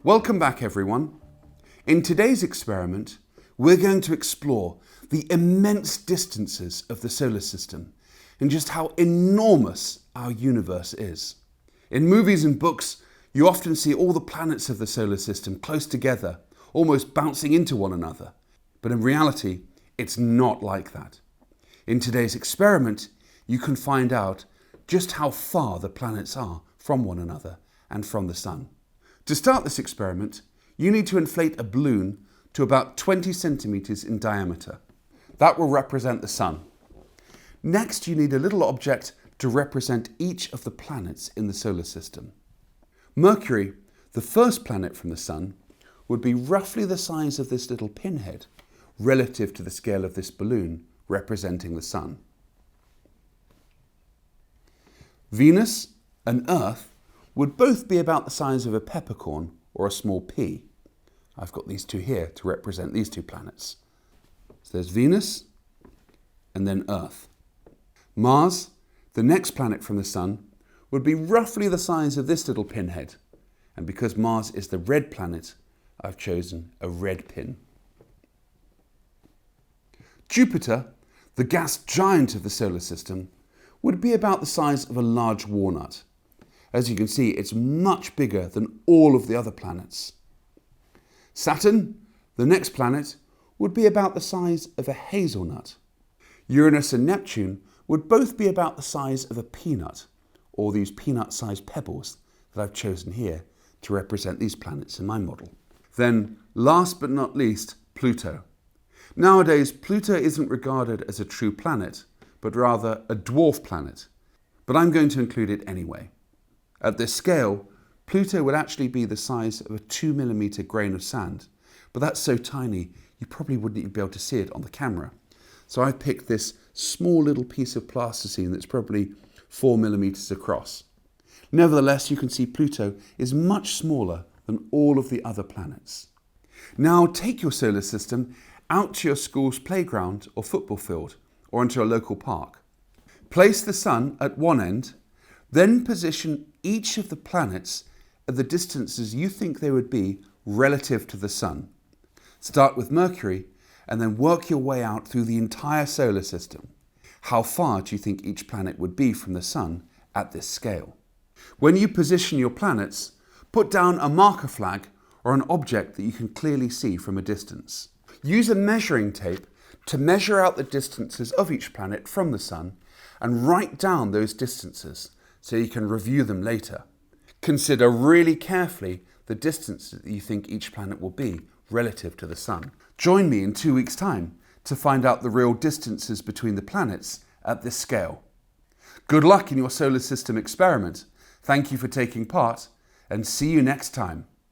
Welcome back, everyone. In today's experiment, we're going to explore the immense distances of the solar system and just how enormous our universe is. In movies and books, you often see all the planets of the solar system close together, almost bouncing into one another. But in reality, it's not like that. In today's experiment, you can find out just how far the planets are from one another and from the Sun. To start this experiment, you need to inflate a balloon to about 20 centimeters in diameter. That will represent the Sun. Next, you need a little object to represent each of the planets in the solar system. Mercury, the first planet from the Sun, would be roughly the size of this little pinhead relative to the scale of this balloon representing the Sun. Venus and Earth would both be about the size of a peppercorn or a small pea. I've got these two here to represent these two planets. So there's Venus and then Earth. Mars, the next planet from the Sun, would be roughly the size of this little pinhead. And because Mars is the red planet, I've chosen a red pin. Jupiter, the gas giant of the solar system, would be about the size of a large walnut. As you can see, it's much bigger than all of the other planets. Saturn, the next planet, would be about the size of a hazelnut. Uranus and Neptune would both be about the size of a peanut, or these peanut-sized pebbles that I've chosen here to represent these planets in my model. Then, last but not least, Pluto. Nowadays, Pluto isn't regarded as a true planet, but rather a dwarf planet. But I'm going to include it anyway. At this scale, Pluto would actually be the size of a 2mm grain of sand, but that's so tiny you probably wouldn't even be able to see it on the camera. So I've picked this small little piece of plasticine that's probably 4mm across. Nevertheless, you can see Pluto is much smaller than all of the other planets. Now take your solar system out to your school's playground or football field, or into a local park. Place the Sun at one end, then position each of the planets at the distances you think they would be relative to the Sun. Start with Mercury and then work your way out through the entire solar system. How far do you think each planet would be from the Sun at this scale? When you position your planets, put down a marker flag or an object that you can clearly see from a distance. Use a measuring tape to measure out the distances of each planet from the Sun and write down those distances so you can review them later. Consider really carefully the distance that you think each planet will be relative to the Sun. Join me in 2 weeks' time to find out the real distances between the planets at this scale. Good luck in your solar system experiment. Thank you for taking part, and see you next time.